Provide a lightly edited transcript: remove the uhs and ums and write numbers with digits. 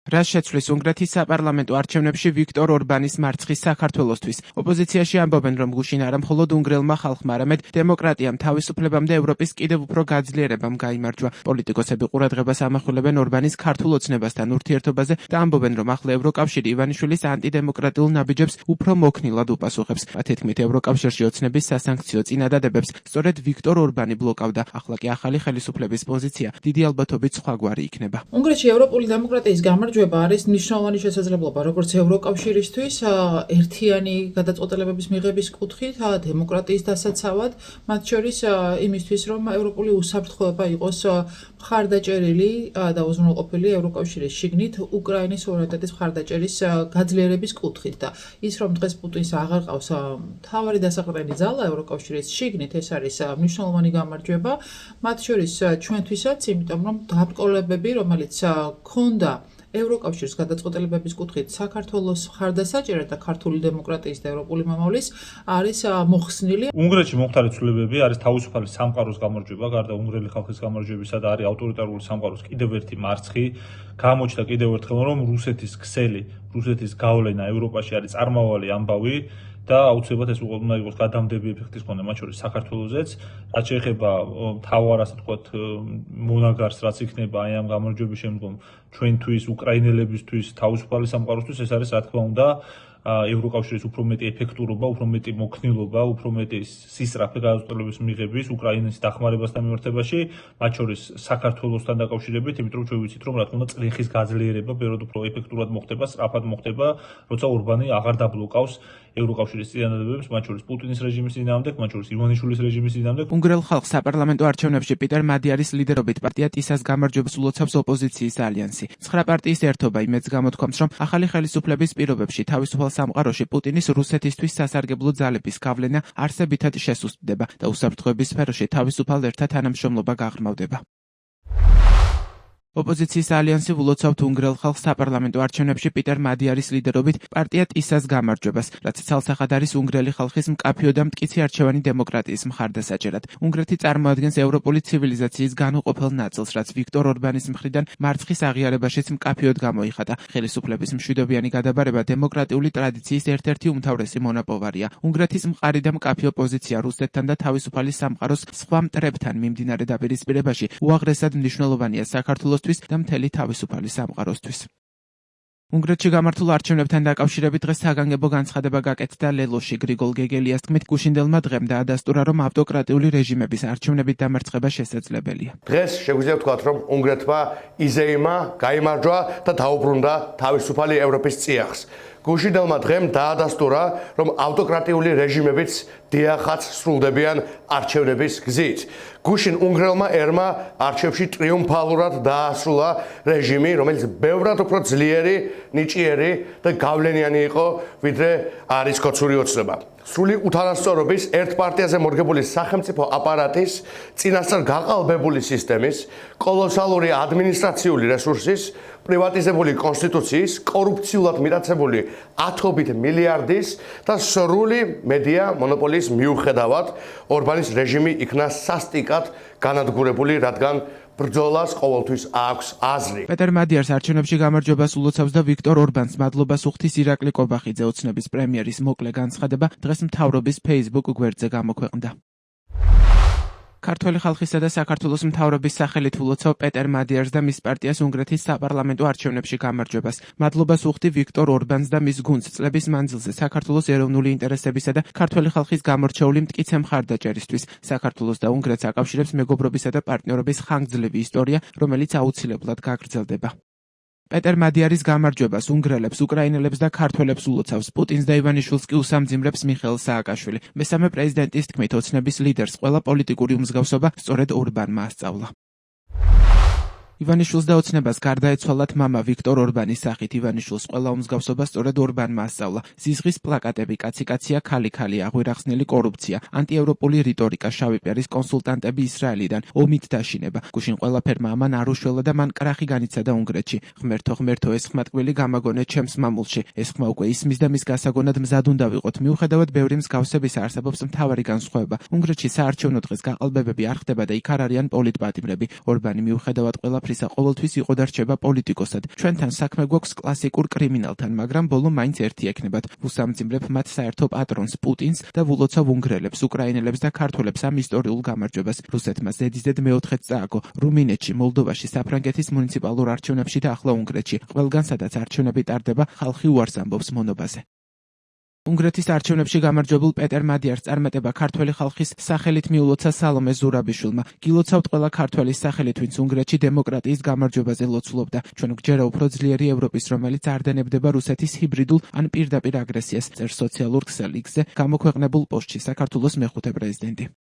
რაც შეცვლის უნგრეთის საპარლამენტო არჩევნებში ვიქტორ ორბანის მარცხის საქართველოსთვის. ოპოზიციაში ამბობენ, რომ გუშინ არა მხოლოდ უნგრელმა ხალხმა, არამედ დემოკრატიამ, თავისუფლებამ და ევროპის კიდევ უფრო გაძლიერებამ გაიმარჯვა. პოლიტიკოსები ყურადღებას ამახვილებენ ორბანის ქართულ ოცნებასთან ურთიერთობაზე და ამბობენ, რომ ახლა ევროკავშირი ივანიშვილის ანტიდემოკრატიულ ნაბიჯებს უფრო მოქნილად უპასუხებს. მათი თქმით, ევროკავშირში ოცნების სასანქციო წინადადებებს სწორედ ვიქტორ ორბანი ბლოკავდა. ახლა კი ახალი ხელისუფლების პოზიცია დიდი ალბათობით სხვაგვარი იქნება. უნგრეთში ევროპული დემოკრატიის გამარჯვება არის მნიშვნელოვანი შესაძლებლობა, როგორც ევროკავშირისთვის, ერთიანი გადაწყვეტილებების მიღების კუთხით, დემოკრატიის დასაცავად, მათ შორის იმისთვის, რომ ევროპული უსაფრთხოება იყოს მხარდაჭერილი და უზრუნველყოფილი ევროკავშირის შიგნით უკრაინის სუვერენიტეტის მხარდაჭერის გაძლიერების კუთხით და ის, რომ დღეს პუტინს აღარ ყავს მთავარი დასაყრდენი ძალა ევროკავშირის შიგნით, ეს არის მნიშვნელოვანი გამარჯვება, მათ შორის ჩვენთვისაც, იმიტომ რომ დაბრკოლებები, რომელიც ქონდა ევროკავშირის გადაწყვეტილებების კუთხით საქართველოს მხარდასაჭერად და ქართული დემოკრატიის და ევროპული მომავლის არის მოხსნილი. უნგრეთში მომხდარი ცვლილებები არის თავისუფალი სამყაროს გამარჯვება, გარდა უნგრელი ხალხის გამარჯვებისა და არის ავტორიტარული სამყაროს კიდევ ერთი მარცხი. გამოჩნდა კიდევ ერთხელ, რომ რუსეთის ქსელი, რუსეთის გავლენა ევროპაში არის წარმავალი ამბავი. და აუცილებლად ეს უნდა იყოს გადამდები ეფექტის მქონე, მათ შორის საქართველოსაც, რაც შეეხება მთავარ ასე ვთქვათ მონაგარს, რაც იქნება აი ამ გამარჯვების შემდგომ ჩვენთვის, უკრაინელებისთვის, თავისუფალი სამყაროსთვის, ეს არის რა თქმა უნდა ევროკავშირის უფრო მეტი ეფექტურობა, უფრო მეტი მოქნილობა, უფრო მეტი სისწრაფე გადაწყვეტილების მიღების უკრაინის დახმარებასთან მიმართებაში, მათ შორის საქართველოსთან დაკავშირებით, იმიტომ რომ ჩვენ ვიცით, რომ რა თქმა უნდა წლიხის გაძლიერება ბევრად უფრო ეფექტურად მოხდება, სწრაფად მოხდება, როცა ორბანი აღარ დაბლოკავს ევროკავშირის წინადადებებს, მათ შორის პუტინის რეჟიმის წინააღმდეგ, მათ შორის ივანიშვილის რეჟიმის წინააღმდეგ. უნგრელ ხალხს საპარლამენტო არჩევნებში პიტერ მადიარის ლიდერობით პარტია ტისას გამარჯვებას ულოცავს ოპოზიციის ალიანსი. 9 პარტიის ერთობა იმედს გამოთქვამს, რომ ახალი ხელისუფლების პირობებში თავისუფალ სამყაროში პუტინის რუსეთისთვის სასარგებლო ძალების გავლენა არსებითად შესუსტდება და უსაფრთხოების სფეროში თავისუფალ ერთა თანამშრომლობა გაღრმავდება. ოპოზიციის ალიანსი ულოცავთ უნგრელ ხალხს საპარლამენტო არჩევნებში პიტერ მადიარის ლიდერობით პარტია ტისას გამარჯვებას, რაც ცალსახად არის უნგრელი ხალხის მკაფიო და მტკიცი არჩევანი დემოკრატიის მხარდასაჭერად. უნგრეთი წარმოადგენს ევროპული ცივილიზაციის განუყოფელ ნაწილს, რაც ვიქტორ ორბანის მხრიდან მარცხის აღიარებაშიც მკაფიოდ გამოიხატა. ხელისუფლების მშვიდობიანი გადაბარება დემოკრატიული ტრადიციის ერთ-ერთი უმთავრესი მონაპოვარია. უნგრეთის მყარი და მკაფიო პოზიცია რუსეთთან და თავისუფალი სამყაროს სხვა მტრებთან მიმდინარე დაპირისპირებაში უაღრესად მნიშვნელოვანია საქართველოს და მთელი თავისუფალი სამყაროსთვის. უნგრეთში გამართულ არჩევნებთან დაკავშირებით დღეს საგანგებო განცხადება გაკეთდა ლელოში. გრიგოლ გეგელიას თქმით, გუშინდელმა დღემ დაადასტურა, რომ ავტოკრატიული რეჟიმების არჩევნებით დამარცხება შესაძლებელია. დღეს შეგვიძლია ვთქვათ, რომ უნგრეთმა იზეიმა გაიმარჯვა და დაუბრუნდა თავისუფალი ევროპის წიაღს. გუშინდელმა დღემ დაადასტურა, რომ ავტოკრატიული რეჟიმებიც დიახაც სრულდებიან არჩევნების გზით. გუშინ უნგრელმა ერმა არჩევში ტრიუმფალურად დაასრულა რეჟიმი, რომელიც ბევრად უფრო ძლიერი, ნიჭიერი და გავლენიანი იყო, ვიდრე არის კოცური ოცნება. სრული უთანასწორობის ერთ პარტიაზე მორგებული სახელმწიფო აპარატის, წინასწარ გაყალბებული სისტემის, კოლოსალური ადმინისტრაციული რესურსის, პრივატიზებული კონსტიტუციის, კორუფციულად მიტაცებული ათობით მილიარდის და სრული მედია მონოპოლიის მიუხედავად ორბანის რეჟიმი იქნა სასტიკად განადგურებული, რადგან ბრძოლას ყოველთვის აქვს აზრი. პეტერ მადიარს არჩევნებში გამარჯვებას ულოცავს და ვიქტორ ორბანს მადლობას უხდის ირაკლი კობახიძე. ოცნების პრემიერის მოკლე განცხადება დღეს მთავრობის Facebook გვერდზე გამოქვეყნდა. ქართველი ხალხისა და საქართველოს მთავრობის სახელით ულოცავ პეტერ მადიარს და მის პარტიას უნგრეთის საპარლამენტო არჩევნებში გამარჯვებას. მადლობას უხდი ვიქტორ ორბანს და მის გუნდს წლების მანძილზე საქართველოს ეროვნული ინტერესებისა და ქართველი ხალხის გამორჩეული მტკიცე მხარდაჭერისთვის. საქართველოს და უნგრეთს აკავშირებს მეგობრობისა და პარტნიორობის ხანგრძლივი ისტორია, რომელიც აუცილებლად გაგრძელდება. პეტერ მადიარის გამარჯვებას უნგრელებს, უკრაინელებს და ქართველებს ულოცავს. პუტინს და ივანიშვილს კი უსამძიმრებს მიხეილ სააკაშვილი. მესამე პრეზიდენტის თქმით, ოცნების ლიდერს ყველა პოლიტიკური უმსგავსობა სწორედ ორბანმა ასწავლა. ივანიშვილს და ოცნებას გარდაეცვალათ მამა ვიქტორ ორბანის სახით. ივანიშვილს ყველა უმსგავსობა სწორედ ორბანმა ასწავლა. ზიზღის პლაკატები, კაცი-კაცია, ქალი-ქალი, აღვირახსნელი კორუფცია, ანტიევროპული რიტორიკა, შავი პერის კონსულტანტები ისრაელიდან, ომით დაშინება. გუშინ ყველაფერმა ამან არ უშველა და მან კრახი განიცადა უნგრეთში. ღმერთო, ეს ხმატკვილი გამაგონე ჩემს მამულში. ეს ხმა უკვე ისმის და მის გასაგონად მზად უნდა ვიყოთ. მიუხედავად ბევრი მსგავსებისა არსებობს მთავარი განსხვავება. უნგრეთში საარჩევნო დღეს გაყალბებები არ ხდება და იქ არ არიან პოლიტპატიმრები. ორბანი მიუხედავად ყველაფერისა უმჯობესია ყოველთვის იყო და რჩება პოლიტიკოსად. ჩვენთან საქმე გვაქვს კლასიკურ კრიმინალთან, მაგრამ ბოლო მაინც ერთი ექნებათ. ვუსამძიმრებ მათ საერთო პატრონს პუტინს და ვულოცავ უნგრელებს, უკრაინელებს და ქართველებს ამ ისტორიულ გამარჯვებას. რუსეთმა ზედიზედ მეოთხეც წააგო რუმინეთში, მოლდოვაში, საფრანგეთის მუნიციპალურ არჩევნებში და ახლა უნგრეთში. ყველგან სადაც არჩევნები ტარდება, ხალხი უარს ამბობს მონობაზე. უნგრეთის არჩევნებში გამარჯვებულ პეტერ მადიარს წარმატება ქართველი ხალხის სახელით მიულოცა სალომე ზურაბიშვილმა. გილოცავთ ყველა ქართველის სახელით, ვინც უნგრეთში დემოკრატიის გამარჯვებაზე ლოცულობდა. ჩვენ გვჯერა უფრო ძლიერი ევროპის, რომელიც არ დანებდება რუსეთის ჰიბრიდულ ან პირდაპირ აგრესიას, წერს სოციალურ ქსელ X-ზე გამოქვეყნებულ პოსტში საქართველოს მეხუთე პრეზიდენტი.